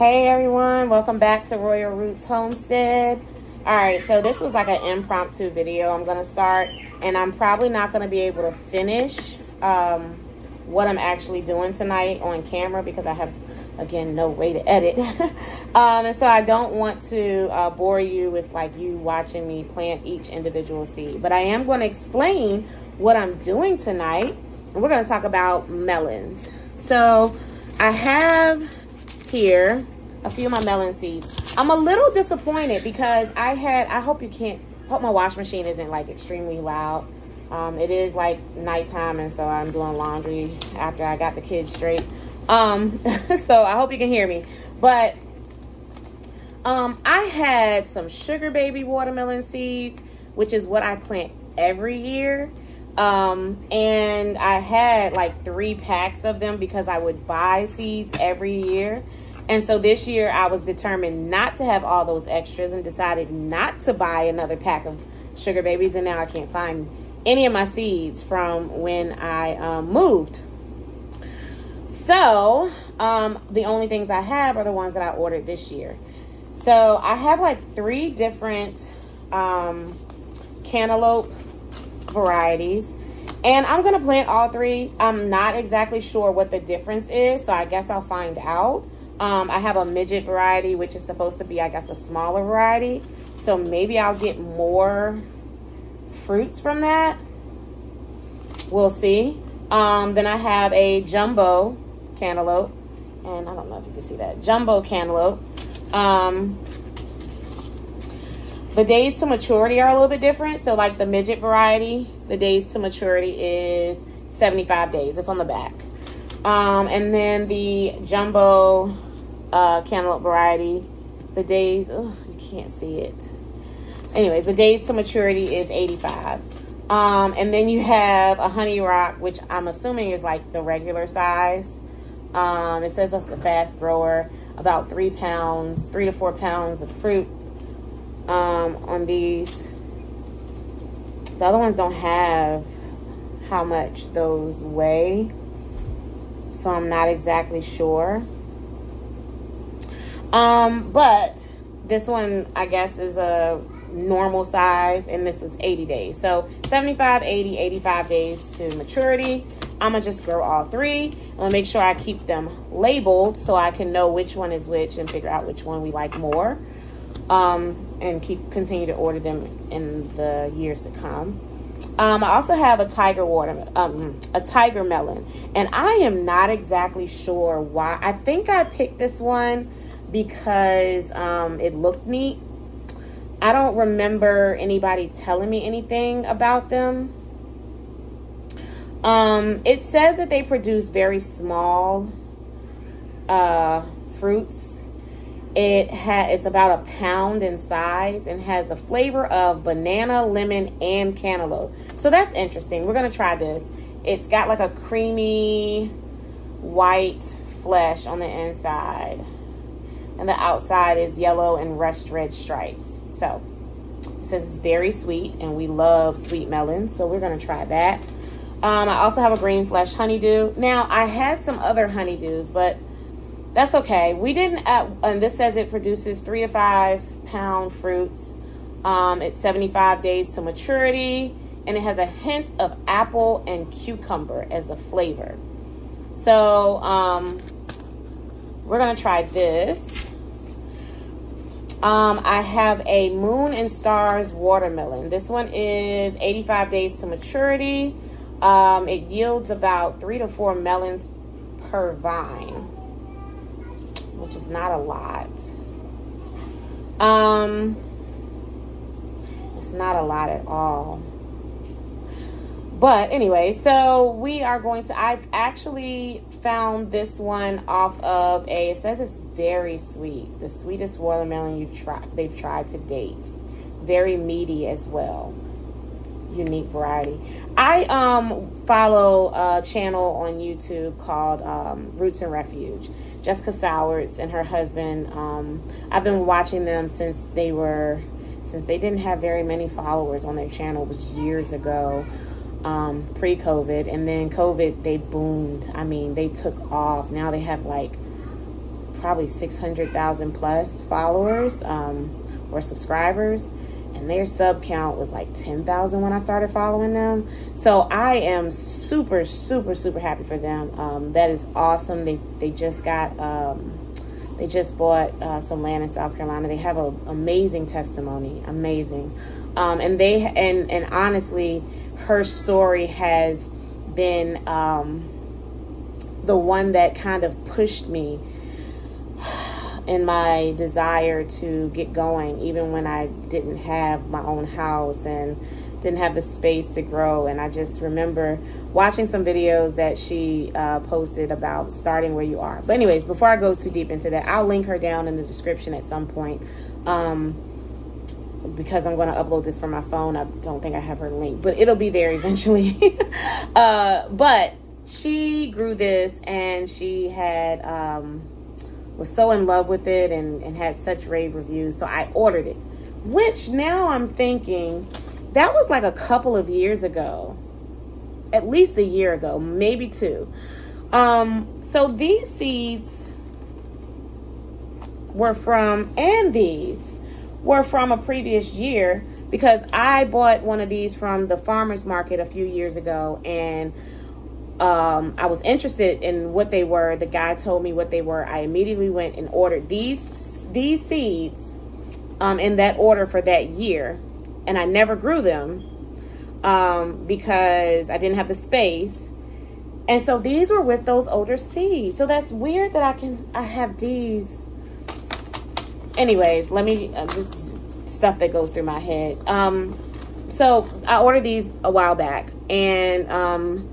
Hey everyone, welcome back to Royal Roots Homestead. Alright, so this was like an impromptu video I'm going to start, and I'm probably not going to be able to finish what I'm actually doing tonight on camera because I have, again, no way to edit. And so I don't want to bore you with like you watching me plant each individual seed, but I am going to explain what I'm doing tonight, and we're going to talk about melons. So I have here a few of my melon seeds. I'm a little disappointed because I hope my wash machine isn't like extremely loud. It is like nighttime, and so I'm doing laundry after I got the kids straight. So I hope you can hear me. But I had some sugar baby watermelon seeds, which is what I plant every year. And I had like 3 packs of them because I would buy seeds every year. And so this year I was determined not to have all those extras and decided not to buy another pack of sugar babies. And now I can't find any of my seeds from when I moved. So the only things I have are the ones that I ordered this year. So I have like 3 different cantaloupe varieties, and I'm gonna plant all 3. I'm not exactly sure what the difference is, so I guess I'll find out. I have a midget variety, which is supposed to be, I guess, a smaller variety, so maybe I'll get more fruits from that. We'll see. Then I have a jumbo cantaloupe, and I don't know if you can see that jumbo cantaloupe. The days to maturity are a little bit different. So like the midget variety, the days to maturity is 75 days. It's on the back. And then the jumbo cantaloupe variety, the days, oh, you can't see it. Anyways, the days to maturity is 85. And then you have a honey rock, which I'm assuming is like the regular size. It says that's a fast grower, about 3 to 4 pounds of fruit. On these. The other ones don't have how much those weigh, so I'm not exactly sure. But this one, I guess, is a normal size, and this is 80 days. So 75, 80, 85 days to maturity. I'm gonna just grow all 3. I'm gonna make sure I keep them labeled so I can know which one is which and figure out which one we like more. And continue to order them in the years to come. I also have a tiger melon, and I am not exactly sure why. I think I picked this one because it looked neat. I don't remember anybody telling me anything about them. It says that they produce very small fruits. It's about a pound in size and has a flavor of banana, lemon, and cantaloupe. So that's interesting. We're going to try this. It's got like a creamy white flesh on the inside, and the outside is yellow and rust red stripes. So it says it's very sweet, and we love sweet melons, so we're going to try that. I also have a green flesh honeydew. Now, I had some other honeydews, but that's okay. We didn't, and this says it produces 3 to 5 pound fruits. It's 75 days to maturity, and it has a hint of apple and cucumber as a flavor. So we're gonna try this. I have a Moon and Stars watermelon. This one is 85 days to maturity. It yields about 3 to 4 melons per vine, which is not a lot. It's not a lot at all. But anyway, so we are going to, I've actually found this one off of it says it's very sweet. The sweetest watermelon they've tried to date. Very meaty as well. Unique variety. I follow a channel on YouTube called Roots and Refuge. Jessica Sowards and her husband. I've been watching them since they didn't have very many followers on their channel. It was years ago, pre-COVID, and then COVID, they boomed. I mean, they took off. Now they have like probably 600,000 plus followers or subscribers, and their sub count was like 10,000 when I started following them. So I am super, super, super happy for them. That is awesome. They just got they just bought some land in South Carolina. They have an amazing testimony, amazing. And honestly, her story has been the one that kind of pushed me in my desire to get going, even when I didn't have my own house and didn't have the space to grow. And I just remember watching some videos that she posted about starting where you are. But anyways, before I go too deep into that, I'll link her down in the description at some point, because I'm going to upload this from my phone. I don't think I have her link, but it'll be there eventually. But she grew this, and she had was so in love with it and had such rave reviews. So I ordered it, which now I'm thinking that was like a couple of years ago, at least a year ago, maybe two. So these seeds were from, and these were from a previous year, because I bought one of these from the farmer's market a few years ago, and I was interested in what they were. The guy told me what they were. I immediately went and ordered these seeds in that order for that year, and I never grew them because I didn't have the space. And so these were with those older seeds. So that's weird that I have these. Anyways, let me just stuff that goes through my head. So I ordered these a while back, and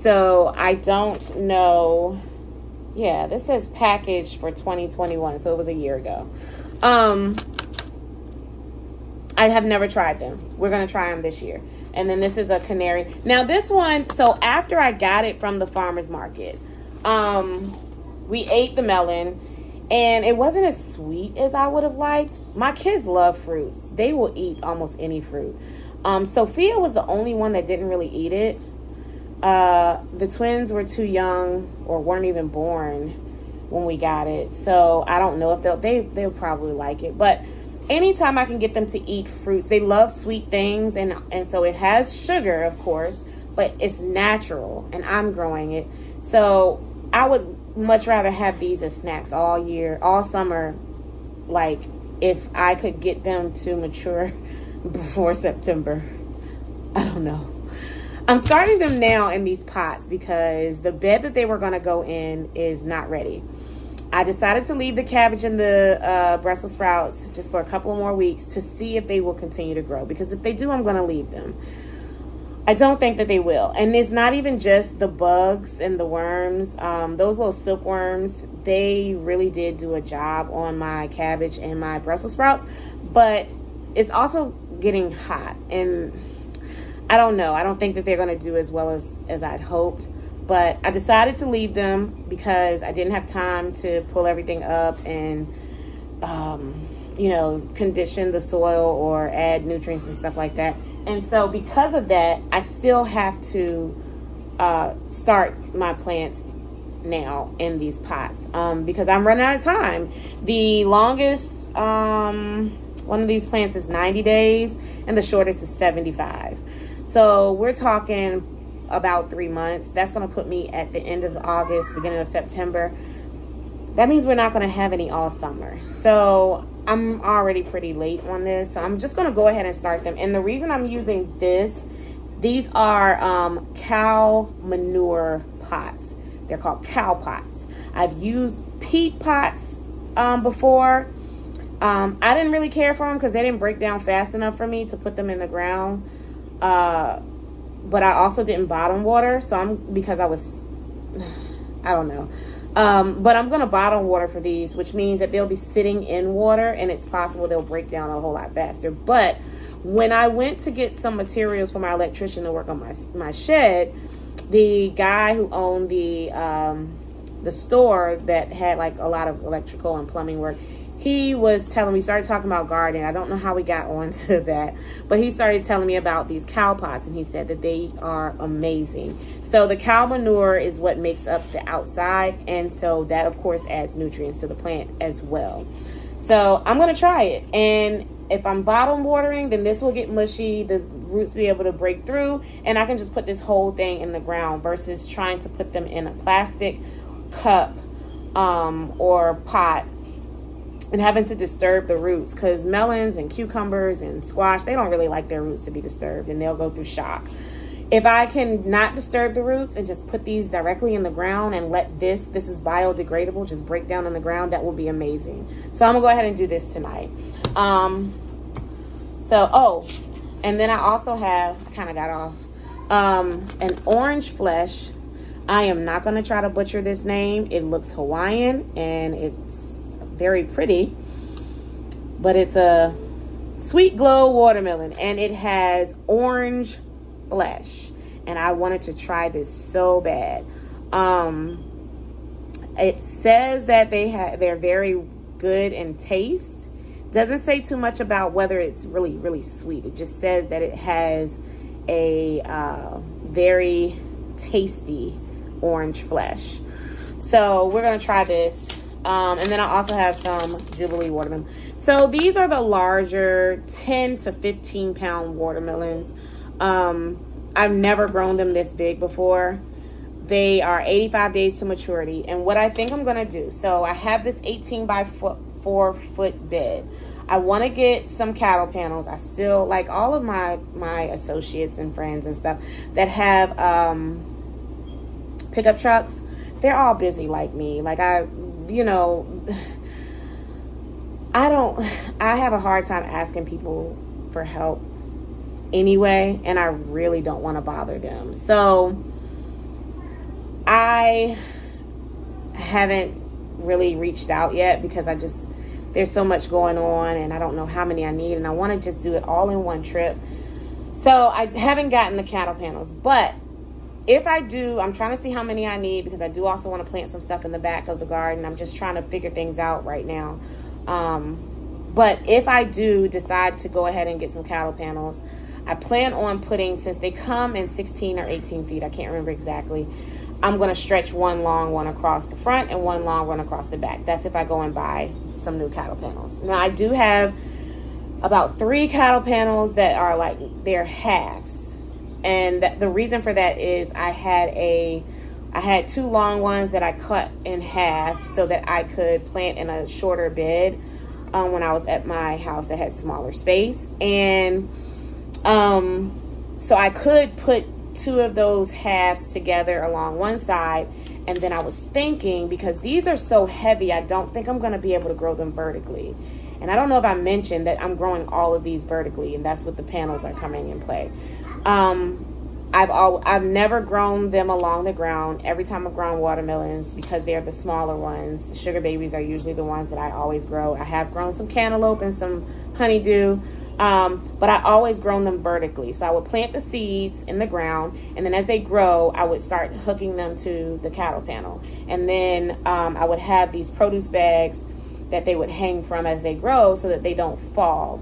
so I don't know. Yeah, this says package for 2021, so it was a year ago. I have never tried them. We're gonna try them this year. And then this is a canary. Now this one, so after I got it from the farmer's market, we ate the melon, and it wasn't as sweet as I would have liked. My kids love fruits. They will eat almost any fruit. Sophia was the only one that didn't really eat it. The twins were too young or weren't even born when we got it. So I don't know if they'll probably like it. But anytime I can get them to eat fruits, they love sweet things. And so it has sugar, of course, but it's natural, and I'm growing it. So I would much rather have these as snacks all year, all summer. Like, if I could get them to mature before September. I don't know. I'm starting them now in these pots because the bed that they were going to go in is not ready. I decided to leave the cabbage and the Brussels sprouts just for a couple more weeks to see if they will continue to grow. Because if they do, I'm going to leave them. I don't think that they will. And it's not even just the bugs and the worms. Those little silkworms, they really did do a job on my cabbage and my Brussels sprouts. But it's also getting hot. And I don't know. I don't think that they're going to do as well as I'd hoped. But I decided to leave them because I didn't have time to pull everything up and, you know, condition the soil or add nutrients and stuff like that. And so because of that, I still have to start my plants now in these pots because I'm running out of time. The longest one of these plants is 90 days and the shortest is 75. So we're talking about 3 months. That's going to put me at the end of August, beginning of September. That means we're not going to have any all summer. So I'm already pretty late on this. So I'm just going to go ahead and start them. And the reason I'm using these are cow manure pots. They're called CowPots. I've used peat pots before. I didn't really care for them because they didn't break down fast enough for me to put them in the ground. But I also didn't bottom water, so because I don't know. But I'm going to bottom water for these, which means that they'll be sitting in water, and it's possible they'll break down a whole lot faster. But when I went to get some materials for my electrician to work on my shed, the guy who owned the store that had like a lot of electrical and plumbing work, he was telling me, started talking about gardening. I don't know how we got onto that, but he started telling me about these CowPots, and he said that they are amazing. So the cow manure is what makes up the outside, and so that of course adds nutrients to the plant as well. So I'm gonna try it, and if I'm bottom watering, then this will get mushy, the roots will be able to break through, and I can just put this whole thing in the ground versus trying to put them in a plastic cup or pot and having to disturb the roots, because melons and cucumbers and squash, they don't really like their roots to be disturbed, and they'll go through shock. If I can not disturb the roots and just put these directly in the ground and let this is biodegradable, just break down in the ground, that will be amazing. So I'm gonna go ahead and do this tonight. And then I also have, I kind of got off, an orange flesh. I am not gonna try to butcher this name. It looks Hawaiian and it's very pretty, but it's a sweet glow watermelon, and it has orange flesh, and I wanted to try this so bad. It says that they're very good in taste. Doesn't say too much about whether it's really sweet. It just says that it has a very tasty orange flesh. So we're gonna try this. And then I also have some Jubilee watermelon. So these are the larger 10 to 15 pound watermelons. I've never grown them this big before. They are 85 days to maturity. And what I think I'm gonna do, so I have this 18 by 4 foot bed. I want to get some cattle panels. I still, like all of my associates and friends and stuff that have pickup trucks, they're all busy like me. Like I have a hard time asking people for help anyway, and I really don't want to bother them. So I haven't really reached out yet because there's so much going on and I don't know how many I need, and I want to just do it all in one trip. So I haven't gotten the cattle panels, but if I do, I'm trying to see how many I need because I do also want to plant some stuff in the back of the garden. I'm just trying to figure things out right now. But if I do decide to go ahead and get some cattle panels, I plan on putting, since they come in 16 or 18 feet, I can't remember exactly, I'm going to stretch one long one across the front and one long one across the back. That's if I go and buy some new cattle panels. Now I do have about 3 cattle panels that are like, they're halves. And the reason for that is I had 2 long ones that I cut in half so that I could plant in a shorter bed when I was at my house that had smaller space. And so I could put 2 of those halves together along one side. And then I was thinking, because these are so heavy, I don't think I'm going to be able to grow them vertically. And I don't know if I mentioned that I'm growing all of these vertically, and that's what the panels are coming in play. I've never grown them along the ground. Every time I've grown watermelons, because they're the smaller ones, the sugar babies are usually the ones that I always grow. I have grown some cantaloupe and some honeydew, but I always grown them vertically. So I would plant the seeds in the ground, and then as they grow, I would start hooking them to the cattle panel. And then I would have these produce bags that they would hang from as they grow so that they don't fall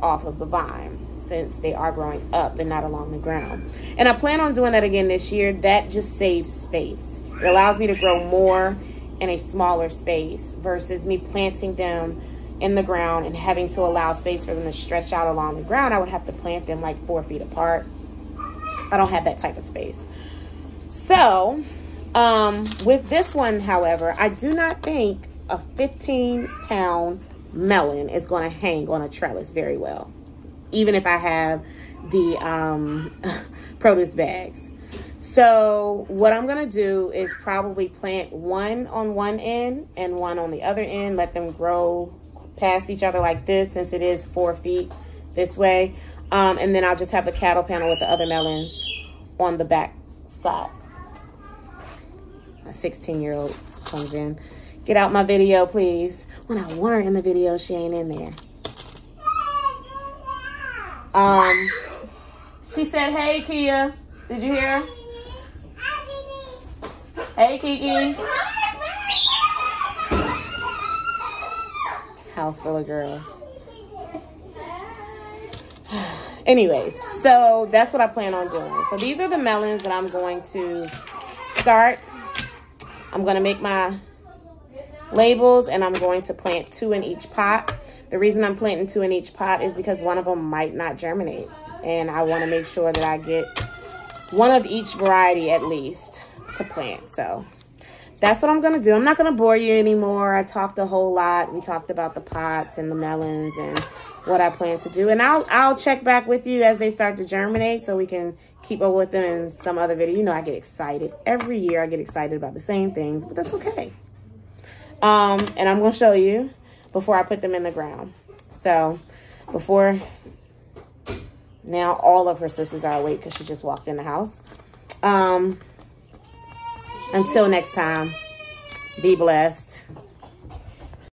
off of the vine, since they are growing up and not along the ground. And I plan on doing that again this year. That just saves space. It allows me to grow more in a smaller space versus me planting them in the ground and having to allow space for them to stretch out along the ground. I would have to plant them like 4 feet apart. I don't have that type of space. So with this one, however, I do not think a 15-pound melon is going to hang on a trellis very well, even if I have the produce bags. So what I'm gonna do is probably plant one on one end and one on the other end, let them grow past each other like this, since it is 4 feet this way. And then I'll just have the cattle panel with the other melons on the back side. A 16-year-old comes in. Get out my video, please. When I want her in the video, she ain't in there. She said, hey, Kia. Did you hear her? Hey, Kiki. house full of girls. Anyways, so that's what I plan on doing. So these are the melons that I'm going to start. I'm going to make my labels, and I'm going to plant 2 in each pot. The reason I'm planting 2 in each pot is because one of them might not germinate, and I want to make sure that I get one of each variety at least to plant. So that's what I'm going to do. I'm not going to bore you anymore. I talked a whole lot. We talked about the pots and the melons and what I plan to do. And I'll check back with you as they start to germinate so we can keep up with them in some other video. You know, I get excited. Every year I get excited about the same things, but that's okay. And I'm going to show you before I put them in the ground. So before, now all of her sisters are awake because she just walked in the house. Until next time, be blessed.